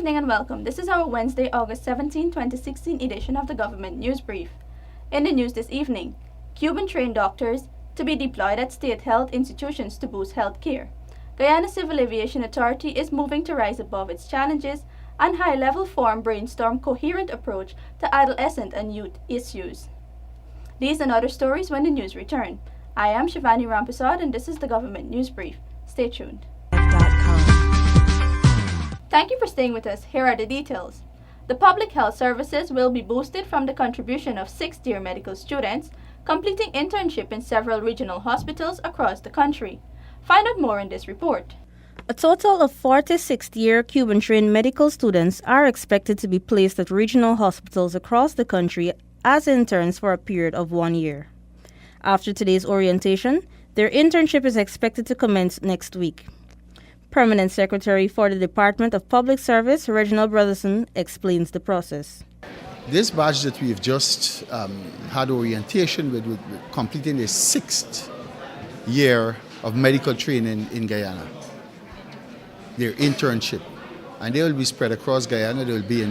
evening and welcome. This is our Wednesday, August 17, 2016 edition of the Government News Brief. In the news this evening, Cuban-trained doctors to be deployed at state health institutions to boost health care. Guyana Civil Aviation Authority is moving to rise above its challenges and high-level forum brainstorm coherent approach to adolescent and youth issues. These and other stories when the news return. I am Shivani Ramprasad and this is the Government News Brief. Stay tuned. Thank you for staying with us. Here are the details. The public health services will be boosted from the contribution of 6th-year medical students completing internship in several regional hospitals across the country. Find out more in this report. A total of 46th-year Cuban-trained medical students are expected to be placed at regional hospitals across the country as interns for a period of 1 year. After today's orientation, their internship is expected to commence next week. Permanent Secretary for the Department of Public Service, Reginald Brotherson, explains the process. This batch that we've just had orientation with completing the 6th year of medical training in Guyana, their internship. And they will be spread across Guyana. They will be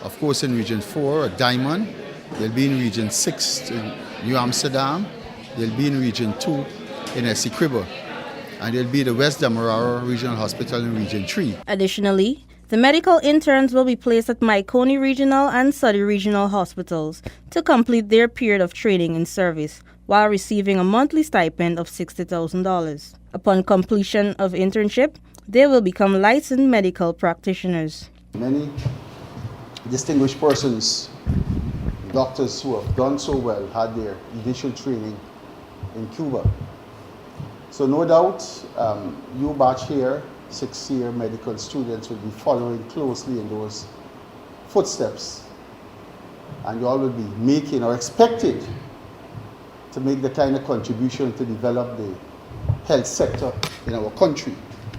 of course, in Region 4 at Diamond. They'll be in Region 6 in New Amsterdam. They'll be in Region 2 in Essequibo. And they'll be the West Demerara Regional Hospital in Region 3. Additionally, the medical interns will be placed at Maikoni Regional and Suddy Regional Hospitals to complete their period of training and service while receiving a monthly stipend of $60,000. Upon completion of internship, they will become licensed medical practitioners. Many distinguished persons, doctors who have done so well, had their initial training in Cuba. So no doubt, you batch here, 6th-year medical students will be following closely in those footsteps. And you all will be making or expected to make the kind of contribution to develop the health sector in our country.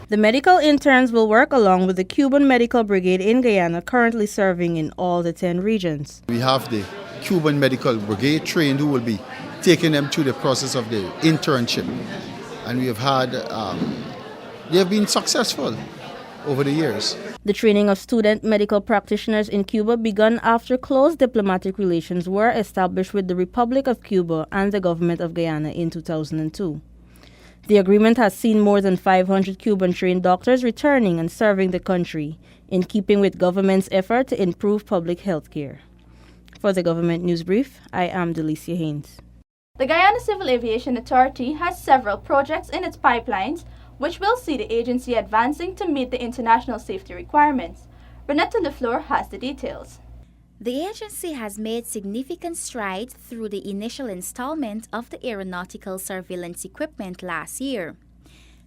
The medical interns will work along with the Cuban Medical Brigade in Guyana, currently serving in all the 10 regions. We have the Cuban Medical Brigade trained who will be taking them through the process of the internship. And we have had, they have been successful over the years. The training of student medical practitioners in Cuba began after close diplomatic relations were established with the Republic of Cuba and the government of Guyana in 2002. The agreement has seen more than 500 Cuban-trained doctors returning and serving the country, in keeping with government's effort to improve public health care. For the Government News Brief, I am Delicia Haynes. The Guyana Civil Aviation Authority has several projects in its pipelines which will see the agency advancing to meet the international safety requirements. Renetta LeFleur has the details. The agency has made significant strides through the initial installment of the aeronautical surveillance equipment last year.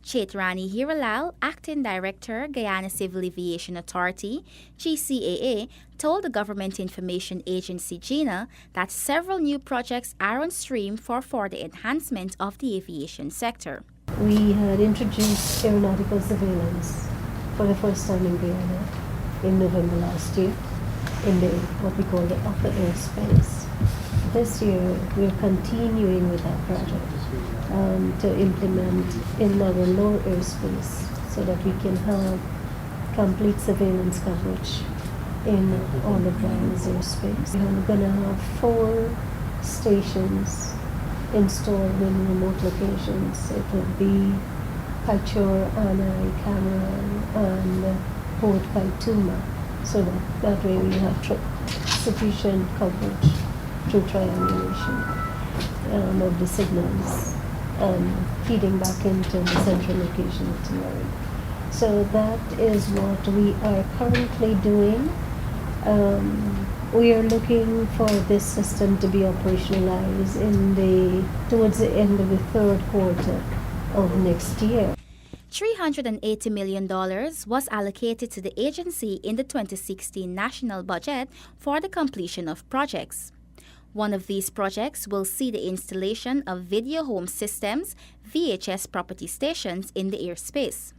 Chaitrani Hiralal, Acting Director, Guyana Civil Aviation Authority, GCAA, told the Government Information Agency, GINA, that several new projects are on stream for the enhancement of the aviation sector. We had introduced aeronautical surveillance for the first time in Guyana in November last year in what we call the upper airspace. This year, we're continuing with that project to implement in our lower airspace so that we can have complete surveillance coverage in all of Guyana's airspace. We're going to have 4 stations installed in remote locations. It will be Kaichor, Anai, Cameron, and Port Kaituma, so that way we have sufficient coverage through triangulation of the signals feeding back into the central location of Tamari. So that is what we are currently doing. We are looking for this system to be operationalized towards the end of the 3rd quarter of next year. $380 million was allocated to the agency in the 2016 national budget for the completion of projects. One of these projects will see the installation of video home systems, VHS property stations in the airspace.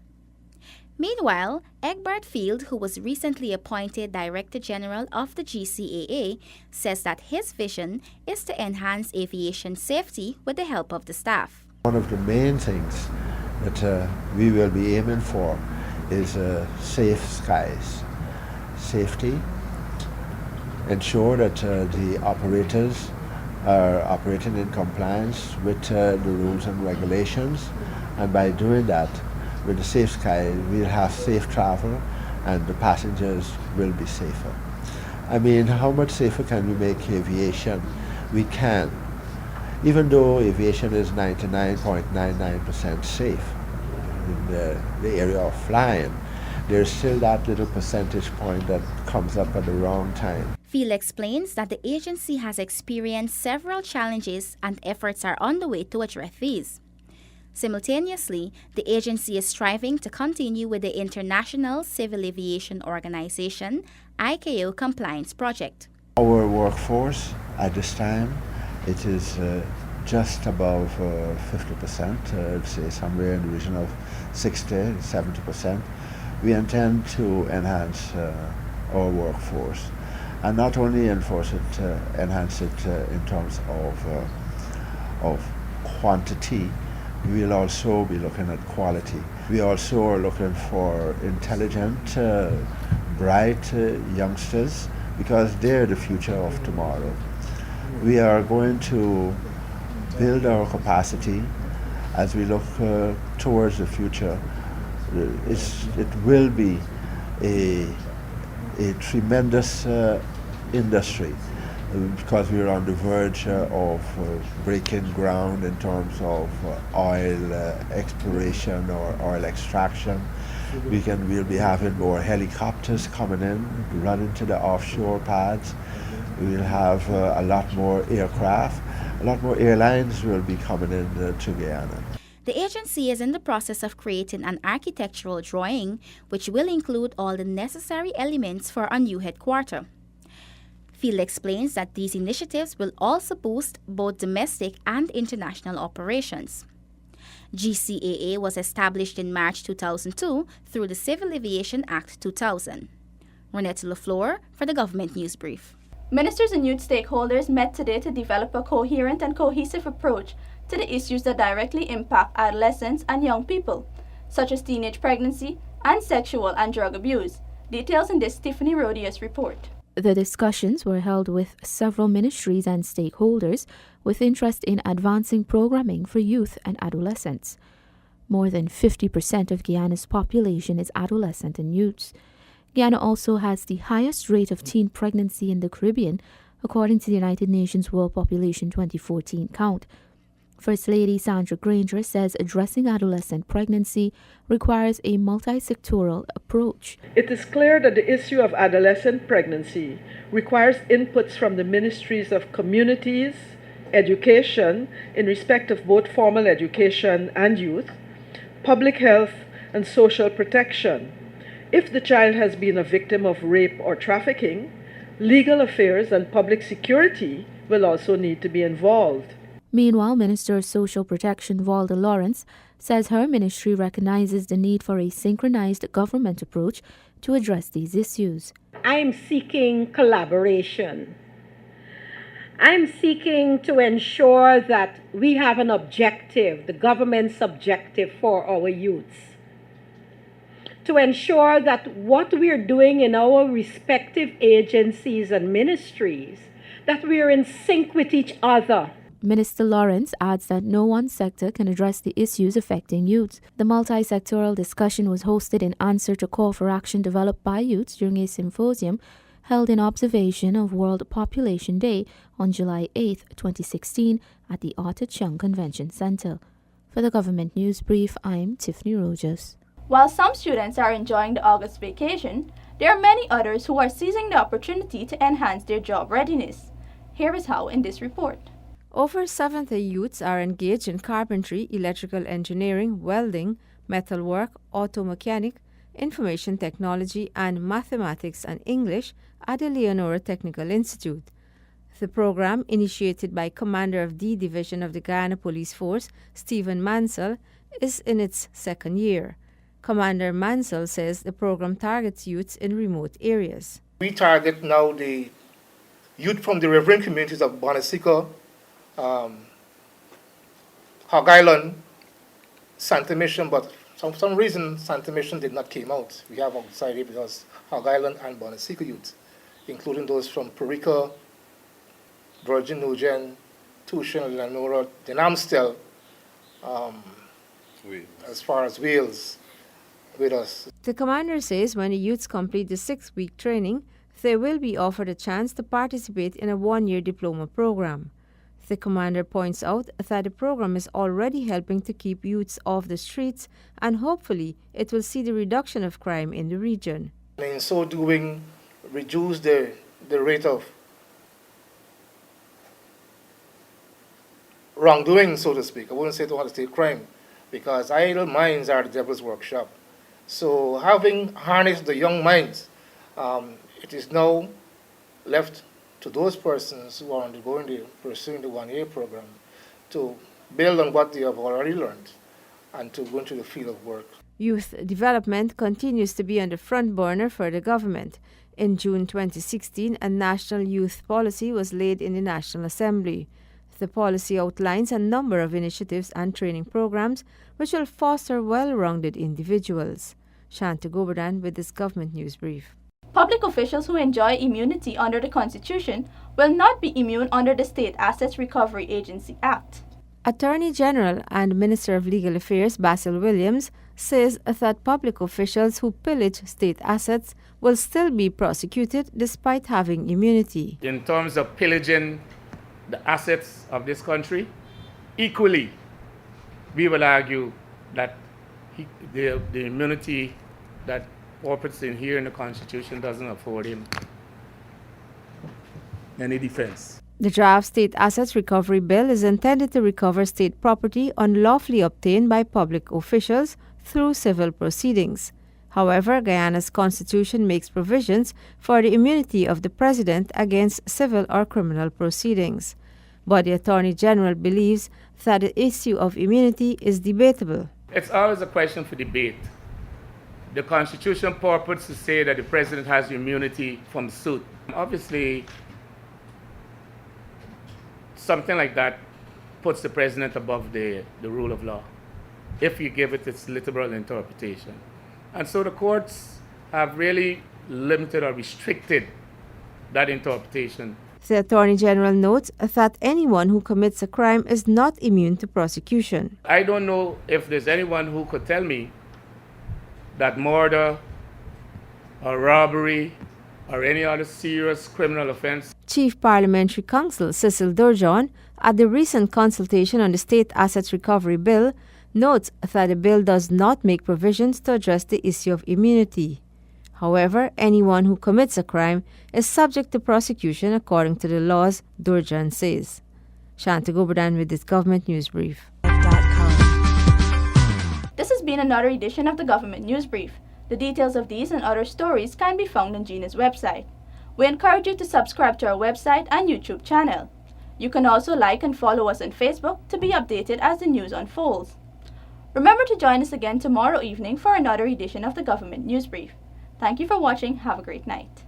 Meanwhile, Egbert Field, who was recently appointed Director General of the GCAA, says that his vision is to enhance aviation safety with the help of the staff. One of the main things that we will be aiming for is safe skies. safety, ensure that the operators are operating in compliance with the rules and regulations, and by doing that, with the Safe Sky, we'll have safe travel and the passengers will be safer. I mean, how much safer can we make aviation? We can. Even though aviation is 99.99% safe in the area of flying, there's still that little percentage point that comes up at the wrong time. Phil explains that the agency has experienced several challenges and efforts are underway to address these. Simultaneously, the agency is striving to continue with the International Civil Aviation Organization ICAO compliance project. Our workforce at this time, it is just above 50%, I'd say somewhere in the region of 60-70%. We intend to enhance our workforce, and not only enhance it in terms of quantity. We will also be looking at quality. We also are looking for intelligent, bright youngsters, because they're the future of tomorrow. We are going to build our capacity as we look towards the future. It will be a tremendous industry, because we are on the verge of breaking ground in terms of oil exploration or oil extraction. We'll be having more helicopters coming in, running to the offshore pads. We'll have a lot more aircraft. A lot more airlines will be coming in to Guyana. The agency is in the process of creating an architectural drawing which will include all the necessary elements for a new headquarters. Phil explains that these initiatives will also boost both domestic and international operations. GCAA was established in March 2002 through the Civil Aviation Act 2000. Renette LaFleur for the Government News Brief. Ministers and youth stakeholders met today to develop a coherent and cohesive approach to the issues that directly impact adolescents and young people, such as teenage pregnancy and sexual and drug abuse. Details in this Tiffany Rodius report. The discussions were held with several ministries and stakeholders with interest in advancing programming for youth and adolescents. More than 50% of Guyana's population is adolescent and youths. Guyana also has the highest rate of teen pregnancy in the Caribbean, according to the United Nations World Population 2014 count. First Lady Sandra Granger says addressing adolescent pregnancy requires a multi-sectoral approach. It is clear that the issue of adolescent pregnancy requires inputs from the ministries of communities, education in respect of both formal education and youth, public health, and social protection. If the child has been a victim of rape or trafficking, legal affairs and public security will also need to be involved. Meanwhile, Minister of Social Protection Valda Lawrence says her ministry recognizes the need for a synchronized government approach to address these issues. I'm seeking collaboration. I'm seeking to ensure that we have an objective, the government's objective for our youths. To ensure that what we're doing in our respective agencies and ministries, that we are in sync with each other. Minister Lawrence adds that no one sector can address the issues affecting youth. The multi-sectoral discussion was hosted in answer to call for action developed by youths during a symposium held in observation of World Population Day on July 8, 2016 at the Arthur Chung Convention Center. For the Government News Brief, I'm Tiffany Rogers. While some students are enjoying the August vacation, there are many others who are seizing the opportunity to enhance their job readiness. Here is how in this report. Over 70 youths are engaged in carpentry, electrical engineering, welding, metalwork, auto mechanic, information technology, and mathematics and English at the Leonora Technical Institute. The program, initiated by Commander of D Division of the Guyana Police Force, Stephen Mansell, is in its second year. Commander Mansell says the program targets youths in remote areas. We target now the youth from the riverine communities of Bonasico, Hog Island, Santa Mission, but For some reason, Santa Mission did not came out. We have outside it because Hog Island and Bonacika youth, including those from Perica, Virgin Nugent, Tushan, Lenora, Denamstel, as far as Wales, with us. The commander says when the youths complete the 6-week training, they will be offered a chance to participate in a 1-year diploma program. The commander points out that the program is already helping to keep youths off the streets, and hopefully it will see the reduction of crime in the region. And in so doing, reduce the rate of wrongdoing, so to speak. I wouldn't say to want to state crime, because idle minds are the devil's workshop. So having harnessed the young minds, it is now left to those persons who are pursuing the 1-year program to build on what they have already learned and to go into the field of work. Youth development continues to be on the front burner for the government. In June 2016, a national youth policy was laid in the National Assembly. The policy outlines a number of initiatives and training programs which will foster well-rounded individuals. Shanta Goberdan with this government news brief. Public officials who enjoy immunity under the Constitution will not be immune under the State Assets Recovery Agency Act. Attorney General and Minister of Legal Affairs Basil Williams says that public officials who pillage state assets will still be prosecuted despite having immunity. In terms of pillaging the assets of this country, equally, we will argue that the immunity that corporates in here in the Constitution doesn't afford him any defense. The draft State Assets Recovery Bill is intended to recover state property unlawfully obtained by public officials through civil proceedings. However, Guyana's constitution makes provisions for the immunity of the president against civil or criminal proceedings. But the Attorney General believes that the issue of immunity is debatable. It's always a question for debate. The Constitution purports to say that the president has immunity from suit. Obviously, something like that puts the president above the rule of law, if you give it its literal interpretation. And so the courts have really limited or restricted that interpretation. The Attorney General notes that anyone who commits a crime is not immune to prosecution. I don't know if there's anyone who could tell me that murder or robbery or any other serious criminal offense. Chief Parliamentary Counsel Cecil Durjon, at the recent consultation on the State Assets Recovery Bill, notes that the bill does not make provisions to address the issue of immunity. However, anyone who commits a crime is subject to prosecution according to the laws, Durjan says. Shanta Goberdan with this government news brief. This has been another edition of the Government News Brief. The details of these and other stories can be found on Gina's website. We encourage you to subscribe to our website and YouTube channel. You can also like and follow us on Facebook to be updated as the news unfolds. Remember to join us again tomorrow evening for another edition of the Government News Brief. Thank you for watching. Have a great night.